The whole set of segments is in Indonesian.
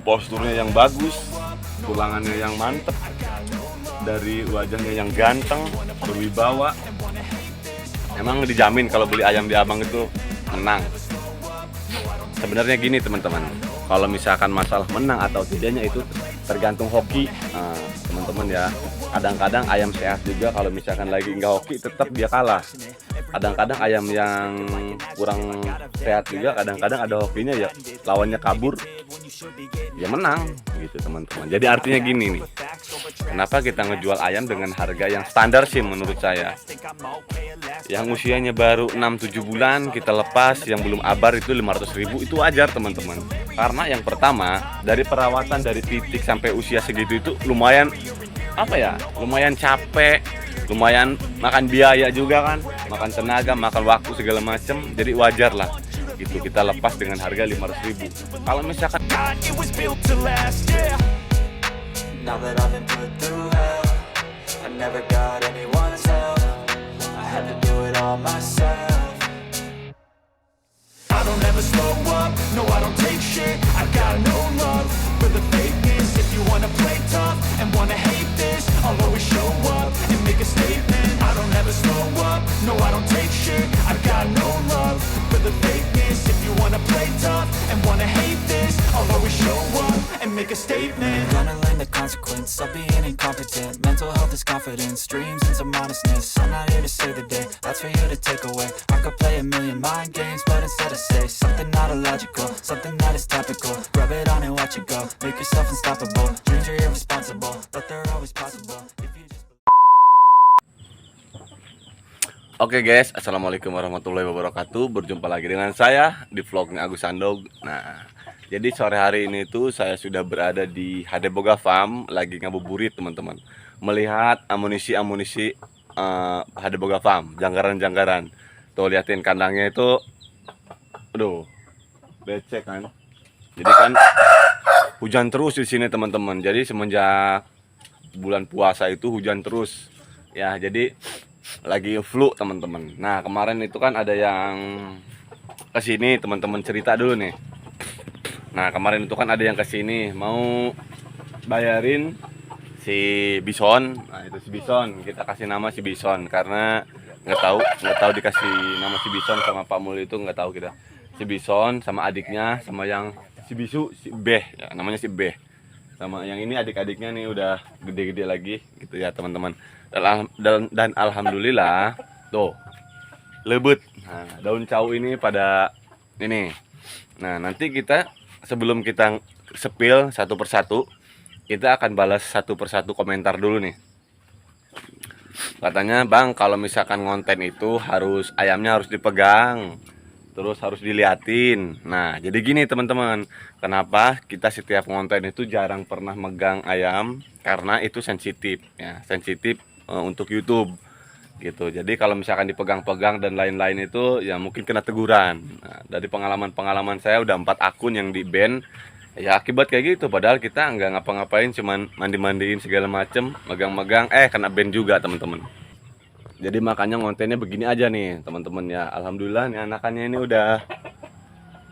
posturnya yang bagus, tulangannya yang mantep, dari wajahnya yang ganteng, berwibawa. Emang dijamin kalau beli ayam di abang itu menang. Sebenarnya gini teman-teman, kalau misalkan masalah menang atau tidaknya itu tergantung hoki. Nah, teman-teman ya, kadang-kadang ayam sehat juga kalau misalkan lagi nggak hoki tetap dia kalah. Kadang-kadang ayam yang kurang sehat juga kadang-kadang ada hokinya ya lawannya kabur ya menang gitu teman-teman. Jadi artinya gini nih, kenapa kita ngejual ayam dengan harga yang standar sih menurut saya. Yang usianya baru 6-7 bulan kita lepas, yang belum abar itu 500.000 itu wajar teman-teman. Karena yang pertama dari perawatan dari titik sampai usia segitu itu lumayan lumayan capek, lumayan makan biaya juga kan, makan tenaga, makan waktu segala macam. Jadi wajar lah gitu kita lepas dengan harga 500.000. Kalau misalkan Now that I've been put through hell, I never got anyone's help. I had to do it all myself. I don't ever slow up, no I don't take shit. I got no love for the fakeness. If you wanna play tough and wanna hate this, I'll always show up and make a statement. I don't ever slow up, no I don't take shit. I got no love for the fakeness. If you wanna play tough and wanna hate this, I'll always show up and make a statement. Gonna learn the consequence of being incompetent. Mental health is confidence, dreams and some honestness. I'm not here to save the day, that's for you to take away. I could play a million mind games, but instead I say something not illogical, something that is topical. Rub it on and watch it go, make yourself unstoppable. Dreams are irresponsible, but they're always possible if you just... Oke guys, assalamualaikum warahmatullahi wabarakatuh. Berjumpa lagi dengan saya di vlognya Agus Sandog. Nah, jadi sore hari ini tuh saya sudah berada di HD Boga Farm, lagi ngabuburit teman-teman, melihat amunisi HD Boga Farm, janggaran-janggaran. Tuh liatin kandangnya itu, aduh, becek kan. Jadi kan hujan terus di sini teman-teman. Jadi semenjak bulan puasa itu hujan terus. Ya, jadi lagi flu teman-teman. Nah kemarin itu kan ada yang kesini teman-teman, cerita dulu nih. Nah kemarin itu kan ada yang kesini mau bayarin si Bison. Nah itu si Bison, kita kasih nama si Bison karena nggak tahu dikasih nama si Bison sama Pak Mul itu nggak tahu kita. Si Bison sama adiknya sama yang si Bisu, si Beh ya, namanya si Beh, sama yang ini adik-adiknya nih udah gede-gede lagi gitu ya teman-teman. Dan alhamdulillah tuh lebut. Nah, daun cau ini pada ini. Nah nanti kita sebelum kita sepil satu persatu, kita akan balas satu persatu komentar dulu nih. Katanya bang, kalau misalkan ngonten itu ayamnya harus dipegang, terus harus diliatin. Nah jadi gini teman-teman, kenapa kita setiap ngonten itu jarang pernah megang ayam, karena itu sensitif ya, sensitif untuk YouTube gitu. Jadi kalau misalkan dipegang-pegang dan lain-lain itu ya mungkin kena teguran. Nah, dari pengalaman saya udah 4 akun yang di ban ya akibat kayak gitu, padahal kita nggak ngapa-ngapain, cuman mandi-mandiin segala macem, megang-megang kena ban juga teman-teman. Jadi makanya ngontennya begini aja nih teman-teman ya. Alhamdulillah nih anakannya ini udah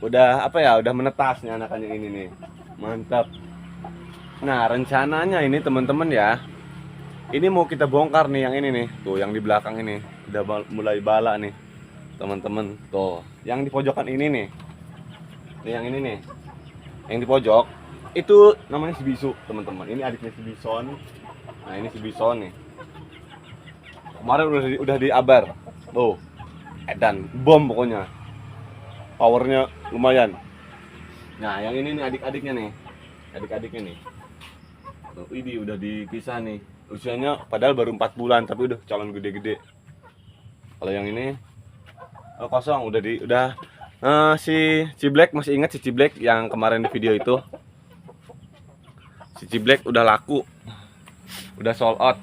udah menetas nih anakannya ini nih, mantap. Nah rencananya ini teman-teman ya, ini mau kita bongkar nih yang ini nih, tuh yang di belakang ini udah mulai bala nih teman-teman. Tuh yang di pojokan ini nih, yang ini nih, yang di pojok itu namanya si Bisu teman-teman. Ini adiknya si Bison. Nah ini si Bison nih, kemarin udah diabar tuh, edan bom pokoknya, powernya lumayan. Nah yang ini nih adik-adiknya nih, nih tuh, ini udah dipisah nih, usianya padahal baru 4 bulan tapi udah calon gede-gede. Kalau yang ini kosong, udah si Ciblek, masih ingat si Ciblek yang kemarin di video itu? Si Ciblek udah laku, udah sold out.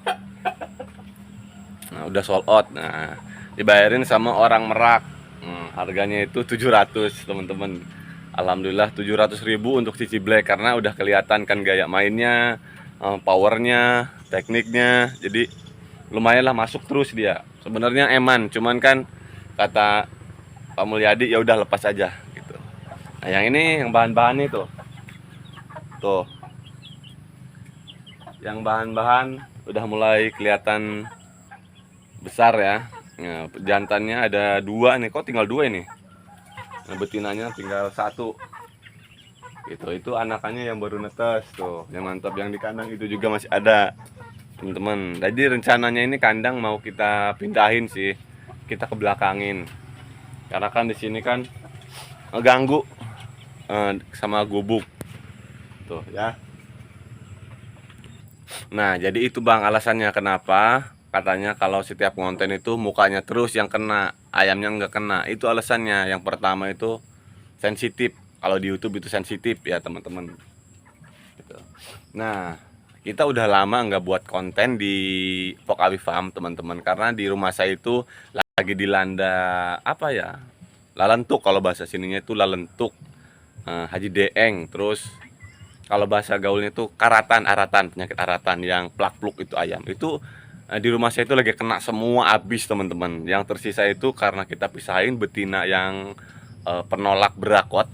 Nah udah sold out. Nah dibayarin sama orang Merak. Harganya itu 700 teman-teman. Alhamdulillah 700.000 untuk si Ciblek, karena udah kelihatan kan gaya mainnya, powernya, tekniknya. Jadi lumayan lah, masuk terus dia. Sebenarnya eman, cuman kan kata Pak Mulyadi ya udah lepas aja gitu. Nah yang ini yang bahan-bahan itu Tuh. Yang bahan-bahan udah mulai kelihatan besar ya. Nah, jantannya ada 2 nih, kok tinggal 2 ini. Nah, betinanya tinggal 1. Gitu. Itu anakannya yang baru netes tuh. Yang mantap, yang di kandang itu juga masih ada. Teman-teman. Jadi rencananya ini kandang mau kita pindahin sih. Kita ke belakangin. Karena kan di sini kan ngeganggu sama gubuk. Tuh ya. Nah, jadi itu Bang alasannya kenapa katanya kalau setiap konten itu mukanya terus yang kena, ayamnya nggak kena. Itu alasannya. Yang pertama itu sensitif. Kalau di YouTube itu sensitif ya teman-teman. Gitu. Nah, kita udah lama nggak buat konten di Pokawi Farm teman-teman, karena di rumah saya itu lagi dilanda apa ya? Lalentuk, kalau bahasa sininya itu lalentuk. Haji Deeng, terus kalau bahasa gaulnya itu aratan, penyakit aratan yang plak-pluk itu ayam. Itu di rumah saya itu lagi kena semua habis teman-teman. Yang tersisa itu karena kita pisahin betina yang penolak berakot,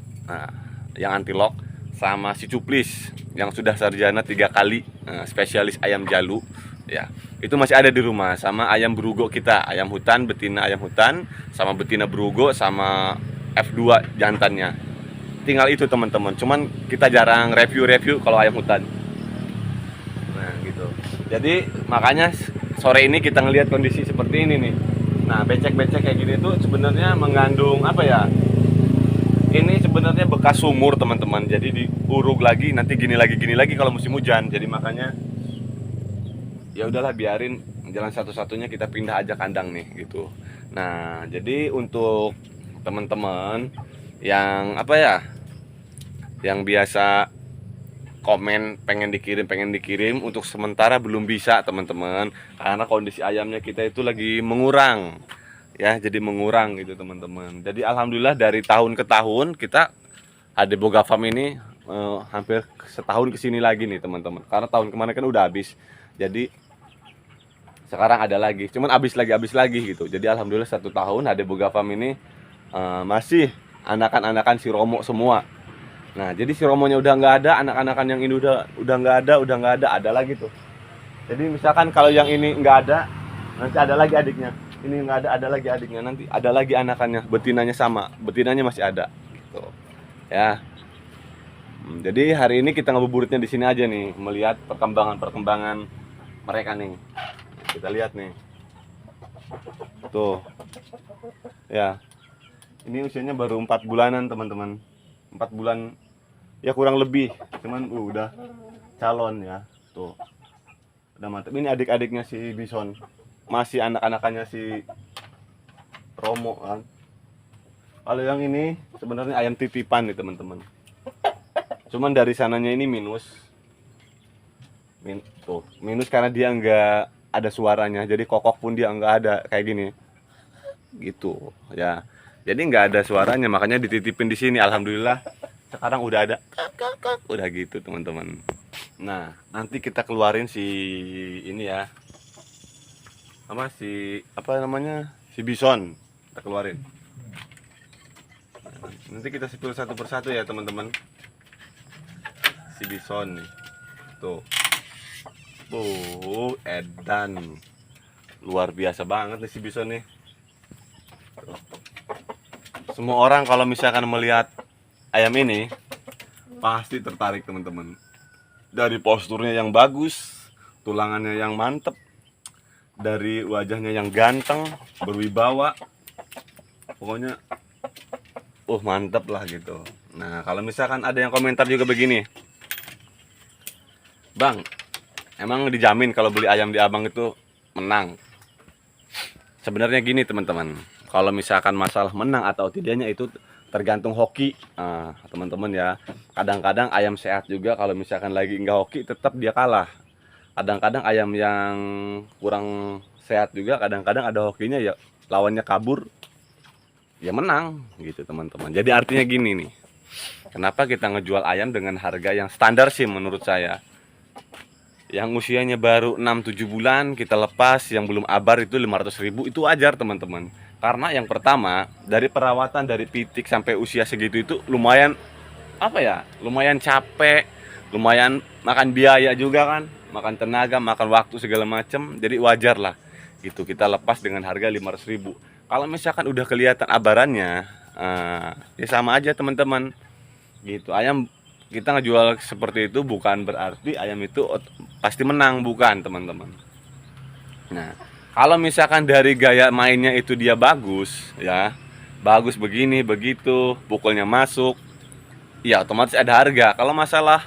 yang anti-lock, sama si cuplis yang sudah sarjana 3 kali, spesialis ayam jalu ya. Itu masih ada di rumah, sama ayam berugo kita, ayam hutan, betina ayam hutan, sama betina berugo, sama F2 jantannya. Tinggal itu teman-teman. Cuman kita jarang review kalau ayam hutan. Nah, gitu. Jadi makanya sore ini kita ngelihat kondisi seperti ini nih. Nah, becek-becek kayak gini tuh sebenarnya mengandung apa ya? Ini sebenarnya bekas sumur teman-teman. Jadi diuruk lagi, nanti gini lagi kalau musim hujan. Jadi makanya ya udahlah, biarin jalan satu-satunya kita pindah aja kandang nih gitu. Nah, jadi untuk teman-teman yang apa ya, yang biasa komen pengen dikirim, untuk sementara belum bisa teman-teman, karena kondisi ayamnya kita itu lagi mengurang ya, jadi mengurang gitu teman-teman. Jadi alhamdulillah dari tahun ke tahun kita HD Boga Farm ini hampir setahun kesini lagi nih teman-teman, karena tahun kemarin kan udah habis, jadi sekarang ada lagi, cuman habis lagi gitu. Jadi alhamdulillah 1 tahun HD Boga Farm ini masih anakan-anakan si Romo semua. Nah, jadi si Romonya udah nggak ada, anak-anakan yang ini udah nggak ada lagi tuh. Jadi misalkan kalau yang ini nggak ada, nanti ada lagi adiknya. Ini nggak ada lagi adiknya, nanti ada lagi anakannya, betinanya sama, betinanya masih ada gitu. Ya. Jadi hari ini kita ngabuburitnya di sini aja nih, melihat perkembangan mereka nih. Kita lihat nih. Tuh. Ya. Ini usianya baru 4 bulanan, teman-teman. 4 bulan ya kurang lebih. Cuman udah calon ya. Tuh. Udah mantap. Ini adik-adiknya si Bison. Masih anak-anakannya si Romo kan. Kalau yang ini sebenarnya ayam titipan nih, teman-teman. Cuman dari sananya ini minus. Tuh, minus karena dia enggak ada suaranya. Jadi kokok pun dia enggak ada kayak gini. Gitu, ya. Jadi nggak ada suaranya, makanya dititipin di sini. Alhamdulillah sekarang udah ada, udah gitu teman-teman. Nah, nanti kita keluarin si ini ya, apa namanya, si Bison kita keluarin. Nanti kita sepil satu persatu ya teman-teman. Si Bison nih, tuh, edan, luar biasa banget nih si Bison nih. Semua orang kalau misalkan melihat ayam ini pasti tertarik teman-teman. Dari posturnya yang bagus, tulangannya yang mantep, dari wajahnya yang ganteng, berwibawa, pokoknya mantep lah gitu. Nah, kalau misalkan ada yang komentar juga begini, Bang, emang dijamin kalau beli ayam di abang itu menang? Sebenarnya gini teman-teman, kalau misalkan masalah menang atau tidaknya itu tergantung hoki, teman-teman ya. Kadang-kadang ayam sehat juga kalau misalkan lagi nggak hoki tetap dia kalah. Kadang-kadang ayam yang kurang sehat juga kadang-kadang ada hokinya ya, lawannya kabur ya menang gitu teman-teman. Jadi artinya gini nih, kenapa kita ngejual ayam dengan harga yang standar sih menurut saya. Yang usianya baru 6-7 bulan kita lepas, yang belum abar itu 500.000, itu wajar teman-teman. Karena yang pertama, dari perawatan dari pitik sampai usia segitu itu lumayan apa ya? Lumayan capek, lumayan makan biaya juga kan, makan tenaga, makan waktu segala macam. Jadi wajar lah gitu kita lepas dengan harga 500.000. Kalau misalkan udah kelihatan abarannya, ya sama aja teman-teman gitu. Ayam kita ngejual seperti itu bukan berarti ayam itu pasti menang, bukan teman-teman. Nah, kalau misalkan dari gaya mainnya itu dia bagus ya, bagus begini begitu, pukulnya masuk, ya otomatis ada harga. Kalau masalah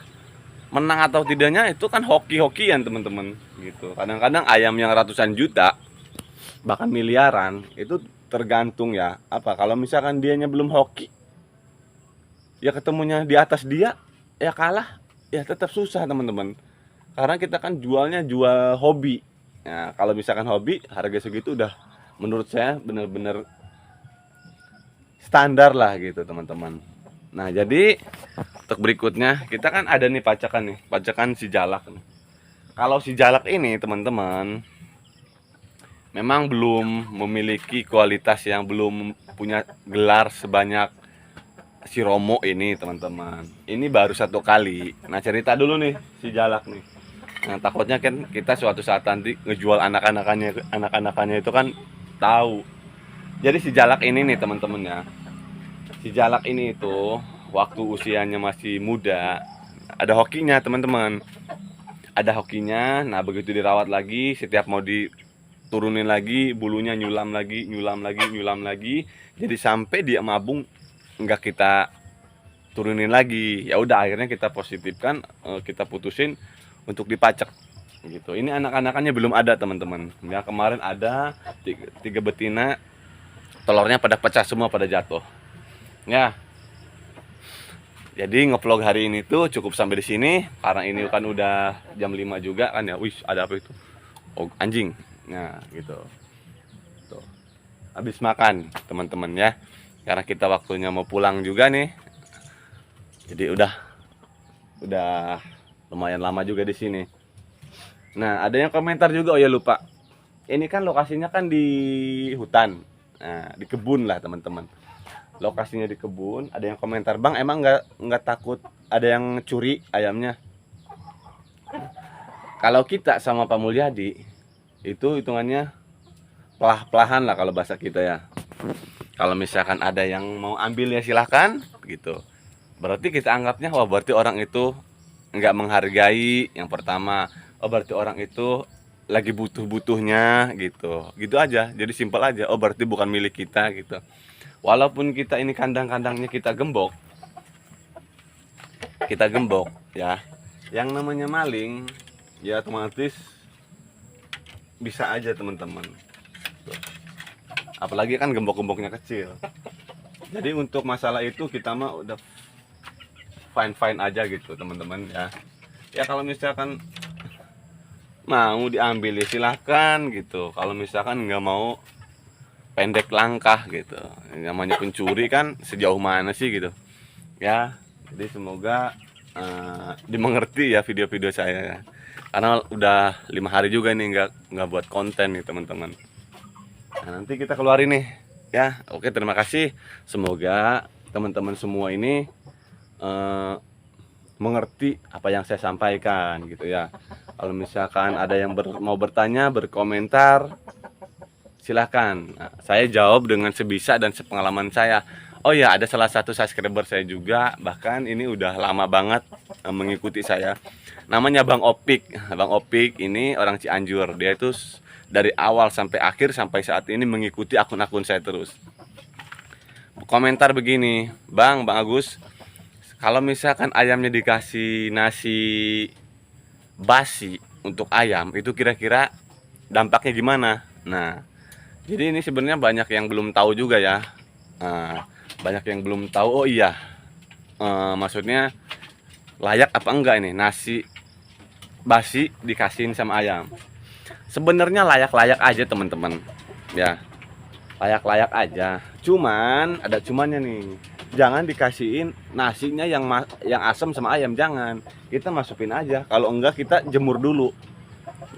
menang atau tidaknya itu kan hoki-hokian teman-teman gitu. Kadang-kadang ayam yang ratusan juta bahkan miliaran itu tergantung ya apa, kalau misalkan dianya belum hoki ya ketemunya di atas dia ya kalah, ya tetap susah teman-teman, karena kita kan jualnya jual hobi. Nah kalau misalkan hobi harga segitu udah menurut saya bener-bener standar lah gitu teman-teman. Nah jadi untuk berikutnya kita kan ada nih pacakan si jalak nih. Kalau si jalak ini teman-teman memang belum memiliki kualitas, yang belum punya gelar sebanyak si Romo ini teman-teman. Ini baru 1 kali. Nah cerita dulu nih si jalak nih. Nah takutnya kan kita suatu saat nanti ngejual anak-anakannya itu kan tahu. Jadi si jalak ini nih teman-teman ya, si jalak ini itu waktu usianya masih muda ada hokinya teman-teman, ada hokinya. Nah begitu dirawat lagi, setiap mau diturunin lagi bulunya nyulam lagi, jadi sampai dia mabung nggak kita turunin lagi. Ya udah akhirnya kita positifkan, kita putusin untuk dipacak gitu. Ini anak-anakannya belum ada teman-teman ya, kemarin ada 3 betina, telurnya pada pecah semua, pada jatuh ya. Jadi ngevlog hari ini tuh cukup sampai di sini, karena ini kan udah jam 5 juga kan ya. Wih, ada apa itu? Oh, anjing. Nah, gitu. Tuh. Habis makan, teman-teman ya. Karena kita waktunya mau pulang juga nih. Jadi udah lumayan lama juga di sini. Nah, ada yang komentar juga, oh ya lupa. Ini kan lokasinya kan di hutan. Nah, di kebun lah, teman-teman. Lokasinya di kebun. Ada yang komentar, "Bang, emang nggak takut ada yang curi ayamnya?" Kalau kita sama Pak Mulyadi itu hitungannya pelah-pelahan lah kalau bahasa kita ya. Kalau misalkan ada yang mau ambil ya silahkan gitu. Berarti kita anggapnya wah berarti orang itu nggak menghargai yang pertama. Oh berarti orang itu lagi butuh-butuhnya gitu. Gitu aja. Jadi simpel aja. Oh berarti bukan milik kita gitu. Walaupun kita ini kandang-kandangnya kita gembok ya. Yang namanya maling ya otomatis bisa aja teman-teman. Apalagi kan gembok-gemboknya kecil. Jadi untuk masalah itu kita mah udah fine aja gitu teman-teman ya. Ya kalau misalkan mau diambil ya silahkan gitu. Kalau misalkan nggak mau pendek langkah gitu. Namanya pencuri kan sejauh mana sih gitu. Ya, jadi semoga dimengerti ya video-video saya ya. Karena udah 5 hari juga nih nggak buat konten nih teman-teman. Nah, nanti kita keluarin nih ya. Oke, terima kasih. Semoga teman-teman semua ini mengerti apa yang saya sampaikan gitu ya. Kalau misalkan ada yang mau bertanya, berkomentar, silahkan. Nah, saya jawab dengan sebisa dan sepengalaman saya. Oh ya, ada salah satu subscriber saya juga, bahkan ini udah lama banget mengikuti saya. Namanya Bang Opik. Bang Opik ini orang Cianjur. Dia itu dari awal sampai akhir sampai saat ini mengikuti akun-akun saya terus. Komentar begini, Bang Agus, kalau misalkan ayamnya dikasih nasi basi untuk ayam, itu kira-kira dampaknya gimana? Nah, jadi ini sebenarnya banyak yang belum tahu juga ya. Banyak yang belum tahu. Oh iya, maksudnya layak apa enggak ini nasi basi dikasihin sama ayam? Sebenarnya layak-layak aja teman-teman ya, layak-layak aja. Cuman ada cumannya nih, jangan dikasihin nasinya yang asam sama ayam, jangan. Kita masukin aja, kalau enggak kita jemur dulu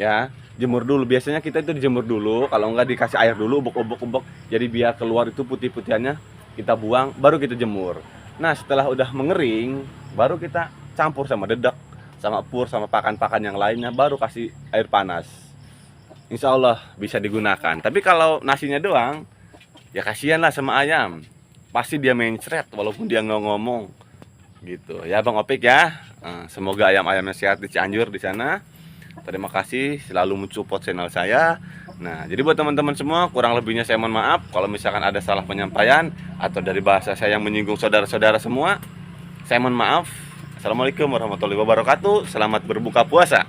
ya, jemur dulu. Biasanya kita itu dijemur dulu, kalau enggak dikasih air dulu, ubuk-ubuk jadi biar keluar itu putih-putihannya, kita buang baru kita jemur. Nah setelah udah mengering baru kita campur sama dedak sama pur sama pakan-pakan yang lainnya, baru kasih air panas. Insya Allah bisa digunakan. Tapi kalau nasinya doang, ya kasihan lah sama ayam. Pasti dia mencret walaupun dia nggak ngomong gitu ya Bang Opik ya. Semoga ayam-ayamnya sehat di Cianjur di sana. Terima kasih selalu mensupport channel saya. Nah, jadi buat teman-teman semua, kurang lebihnya saya mohon maaf kalau misalkan ada salah penyampaian atau dari bahasa saya yang menyinggung saudara-saudara semua. Saya mohon maaf. Assalamualaikum warahmatullahi wabarakatuh. Selamat berbuka puasa.